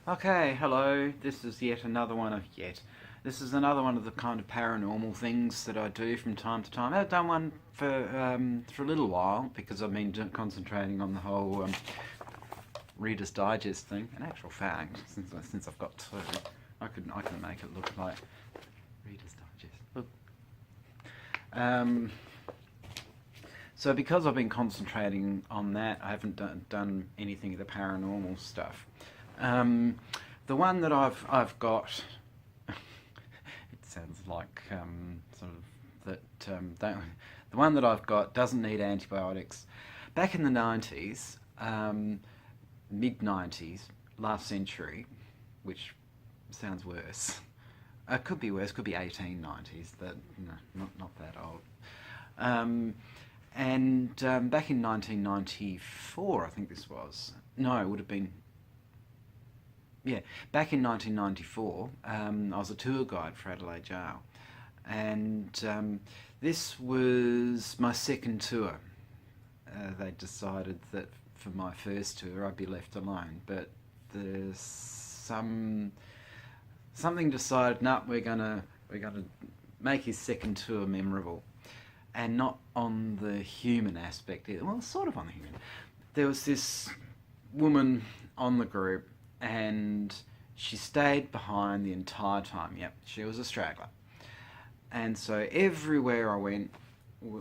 Okay, hello. This is This is another one of the kind of paranormal things that I do from time to time. I've done one for a little while because I've been concentrating on the whole Reader's Digest thing. In actual fact, since I've got two, I can make it look like Reader's Digest. Look. Um, so because I've been concentrating on that, I haven't done anything of the paranormal stuff. Um, the one that I've got, it sounds like sort of the one that I've got doesn't need antibiotics. Back in the 90s, mid 90s, last century, which sounds worse. It could be worse. Could be 1890s. That no, not that old. Um, and back in 1994, I think this was. No, it would have been. Yeah, back in 1994, I was a tour guide for Adelaide Gaol, and this was my second tour. They decided that for my first tour I'd be left alone, but there's something decided, no, we're gonna make his second tour memorable, and not on the human aspect. Well, sort of on the human. There was this woman on the group, and she stayed behind the entire time. Yep, she was a straggler. And so everywhere I went,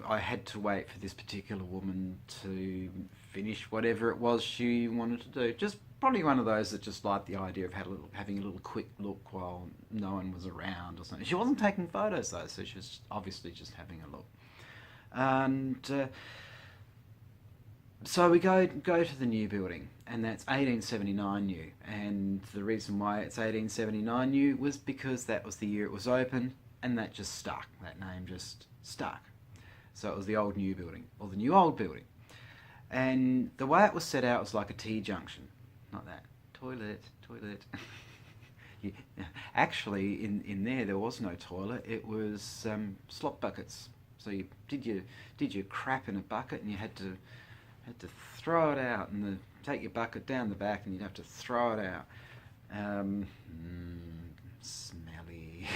I had to wait for this particular woman to finish whatever it was she wanted to do. Just probably one of those that just liked the idea of having a little quick look while no one was around or something. She wasn't taking photos though, so she was obviously just having a look. And so we go to the new building, and that's 1879 new. And the reason why it's 1879 new was because that was the year it was open, and that just stuck. That name just stuck. So it was the old new building, or the new old building. And the way it was set out was like a T junction, not that toilet. You, actually, in there was no toilet. It was slop buckets. So you did your crap in a bucket, and you had to throw it out, and take your bucket down the back, and you'd have to throw it out. Smelly.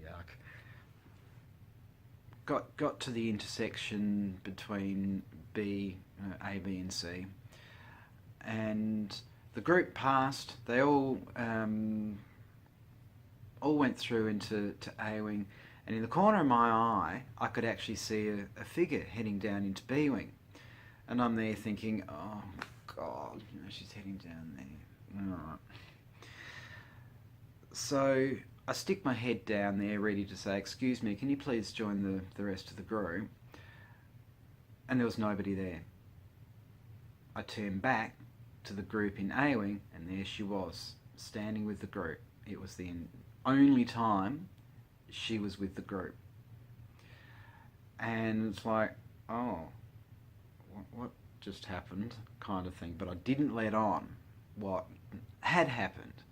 Yuck. Got to the intersection between A, B, and C, and the group passed. They all went through into A wing. And in the corner of my eye, I could actually see a figure heading down into B wing. And I'm there thinking, oh, God, she's heading down there. All right. So I stick my head down there, ready to say, excuse me, can you please join the rest of the group? And there was nobody there. I turned back to the group in A wing, and there she was, standing with the group. It was the only time she was with the group. And it's like, oh, what just happened, kind of thing. But I didn't let on what had happened.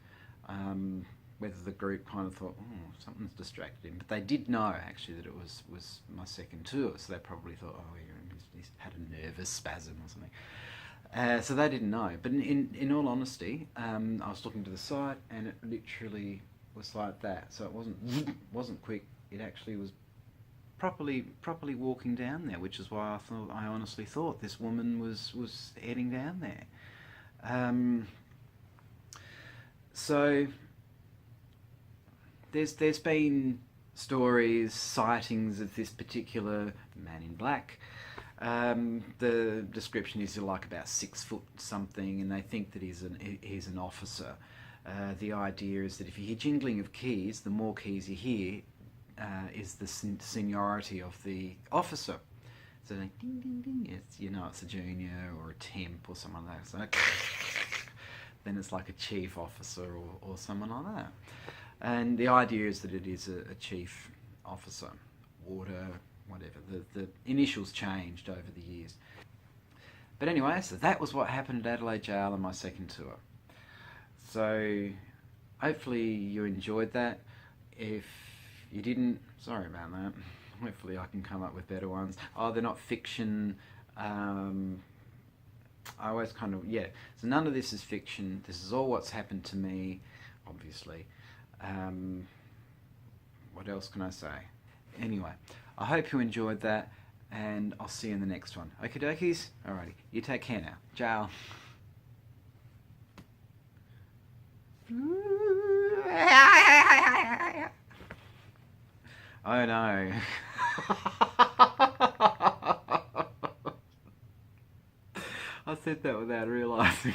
Whether the group kind of thought, oh, something's distracted him. But they did know, actually, that it was my second tour. So they probably thought, oh, he's had a nervous spasm or something. So they didn't know. But in all honesty, I was looking to the side, and it literally was like that. So it wasn't quick. It actually was properly walking down there, which is why I honestly thought this woman was heading down there. So there's been stories, sightings of this particular man in black. The description is like about 6 foot something, and they think that he's an officer. The idea is that if you hear jingling of keys, the more keys you hear is the seniority of the officer. So like ding ding ding, it's a junior or a temp or someone like that. So then it's like a chief officer or someone like that. And the idea is that it is a chief officer, water, whatever. The initials changed over the years. But anyway, so that was what happened at Adelaide Gaol on my second tour. So hopefully you enjoyed that. If you didn't, sorry about that. Hopefully I can come up with better ones. Oh, they're not fiction. I always kind of, yeah. So none of this is fiction. This is all what's happened to me, obviously. What else can I say? Anyway, I hope you enjoyed that, and I'll see you in the next one. Okie dokies? Alrighty, you take care now. Ciao. Oh no. I said that without realising.